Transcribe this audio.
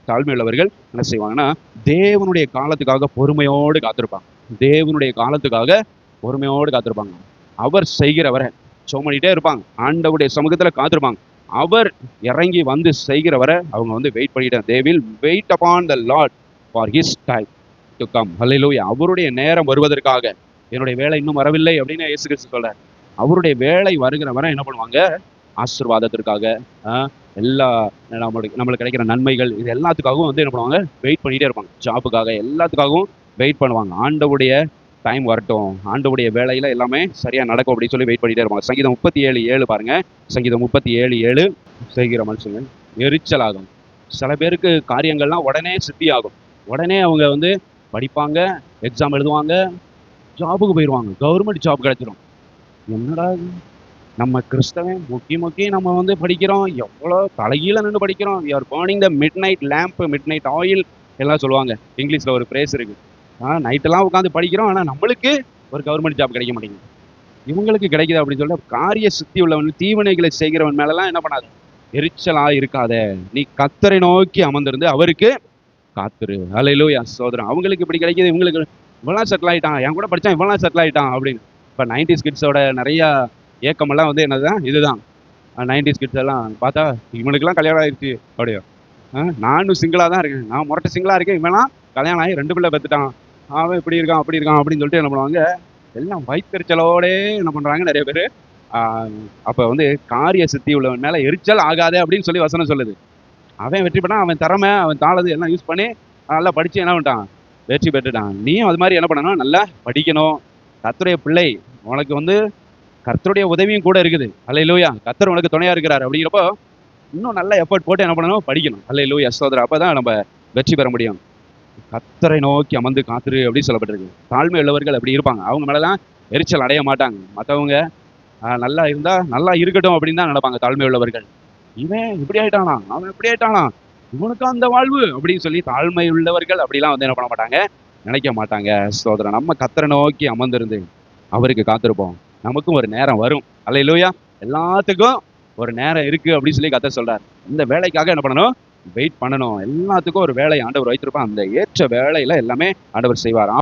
தாழ்மை உள்ளவர்கள் என்ன செய்வாங்கன்னா தேவனுடைய காலத்துக்காக பொறுமையோடு காத்திருப்பாங்க. தேவனுடைய காலத்துக்காக பொறுமையோடு காத்திருப்பாங்க. அவர் செய்கிறவரை சோமனிட்டே இருப்பாங்க. ஆண்டவருடைய சமூகத்துல காத்திருப்பாங்க. அவர் இறங்கி வந்து செய்கிறவரை அவங்க வந்து வெயிட் பண்ணிட்டாங்க. they will wait upon the Lord for his time to come. ஹல்லேலூயா. அவருடைய நேரம் வருவதற்காக, என்னுடைய வேலை இன்னும் வரவில்லை அப்படின்னு இயேசு கிறிஸ்து சொல்றார். அவருடைய வேலை வருகிற வரை என்ன பண்ணுவாங்க, ஆசீர்வாதத்திற்காக எல்லா நம்மளுக்கு கிடைக்கிற நன்மைகள் இது எல்லாத்துக்காகவும் வந்து என்ன பண்ணுவாங்க, வெயிட் பண்ணிட்டே இருப்பாங்க. ஜாபுக்காக எல்லாத்துக்காகவும் வெயிட் பண்ணுவாங்க. ஆண்டவுடைய டைம் வரட்டும், ஆண்டவுடைய வேலையில எல்லாமே சரியா நடக்கும் அப்படின்னு சொல்லி வெயிட் பண்ணிட்டே இருப்பாங்க. சங்கீதம் 37:7 பாருங்க. சங்கீதம் 37:7 செய்கிற மனுஷங்க எரிச்சல் ஆகும். சில பேருக்கு காரியங்கள்லாம் உடனே சித்தி ஆகும். உடனே அவங்க வந்து படிப்பாங்க, எக்ஸாம் எழுதுவாங்க, ஜாபுக்கு போயிடுவாங்க, கவர்மெண்ட் ஜாப் கிடைச்சிடும். என்னடா நம்ம கிறிஸ்தவன் முக்கி நம்ம வந்து படிக்கிறோம், எவ்வளோ தலைகீழ நின்று படிக்கிறோம். We are burning the midnight lamp, midnight oil எல்லாம் சொல்லுவாங்க. இங்கிலீஷில் ஒரு ஃப்ரேஸ் இருக்கு. நைட்டெல்லாம் உட்காந்து படிக்கிறோம், ஆனால் நம்மளுக்கு ஒரு கவர்மெண்ட் ஜாப் கிடைக்க மாட்டேங்குது. இவங்களுக்கு கிடைக்குது அப்படின்னு சொல்லிட்டு காரிய சுத்தி உள்ளவன் தீவனைகளை செய்கிறவன் மேலெல்லாம் என்ன பண்ணாது, எரிச்சலா இருக்காத, நீ கர்த்தரை நோக்கி அமர்ந்திருந்து அவருக்கு காத்துரு. ஹல்லேலூயா சோதரன். அவங்களுக்கு இப்படி கிடைக்கிது, இவங்களுக்கு இவெல்லாம் செட்டில் ஆகிட்டான், என் கூட படித்தான் இவெல்லாம் செட்டில் ஆகிட்டான் அப்படின்னு. இப்போ 90s கிட்ஸோட நிறையா ஏக்கமெல்லாம் வந்து என்னதுதான் இதுதான். 90s கிட்ஸ் எல்லாம் பார்த்தா இவனுக்கெல்லாம் கல்யாணம் ஆயிடுச்சு அப்படியோ. நானும் சிங்கிளாக தான் இருக்கேன், நான் முரட்டை சிங்கிளாக இருக்கேன், இவெல்லாம் கல்யாணம் ஆகி 2 பிள்ளை பெற்றுட்டான், அவன் இப்படி இருக்கான் அப்படி இருக்கான் அப்படின்னு சொல்லிட்டு என்ன பண்ணுவாங்க, எல்லாம் வயிற்றுச்சலோடே என்ன பண்ணுறாங்க நிறைய பேர். அப்போ வந்து காரிய சித்தி உள்ளவன் மேலே எரிச்சல் ஆகாதே அப்படின்னு சொல்லி வசனம் சொல்லுது. அவன் வெற்றி பண்ணான், அவன் திறமை அவன் தாளது எல்லாம் யூஸ் பண்ணி நல்லா படித்து என்ன பண்ணிட்டான், வெற்றி பெற்றுட்டான். நீயும் அது மாதிரி என்ன பண்ணணும், நல்லா படிக்கணும். கர்த்தருடைய பிள்ளை, உனக்கு வந்து கர்த்தருடைய உதவியும் கூட இருக்குது. ஹல்லேலூயா. கர்த்தர் உனக்கு துணையா இருக்கிறார். அப்படிங்கிறப்போ இன்னும் நல்ல எஃபர்ட் போட்டு என்ன பண்ணணும், படிக்கணும். ஹல்லேலூயா சகோதரர். அப்பதான் நம்ம வெற்றி பெற முடியும். கர்த்தரை நோக்கி அமர்ந்து காத்துரு அப்படின்னு சொல்லப்பட்டிருக்கு. தாழ்மை உள்ளவர்கள் அப்படி இருப்பாங்க. அவங்க மேலலாம் எரிச்சல் அடைய மாட்டாங்க. மற்றவங்க நல்லா இருந்தா நல்லா இருக்கட்டும் அப்படின்னு தான் நடப்பாங்க தாழ்மை உள்ளவர்கள். இவன் இப்படி ஆயிட்டானா, அவன் இப்படி ஆயிட்டானா, இவனுக்கு அந்த வாழ்வு அப்படின்னு சொல்லி தாழ்மை உள்ளவர்கள் அப்படிலாம் வந்து என்ன பண்ண மாட்டாங்க, நினைக்க மாட்டாங்க. சகோதரன், நம்ம கர்த்தரை நோக்கி அமர்ந்திருந்து அவருக்கு காத்திருப்போம். நமக்கும் ஒரு நேரம் வரும். அல்லேலூயா. எல்லாத்துக்கும் ஒரு நேரம் இருக்கு அப்படின்னு சொல்லி கர்த்தர் சொல்றார். இந்த வேலைக்காக என்ன பண்ணணும், வெயிட் பண்ணணும். எல்லாத்துக்கும் ஒரு வேலை ஆண்டவர் வைத்திருப்பான். அந்த ஏற்ற வேலையில எல்லாமே ஆண்டவர் செய்வார்.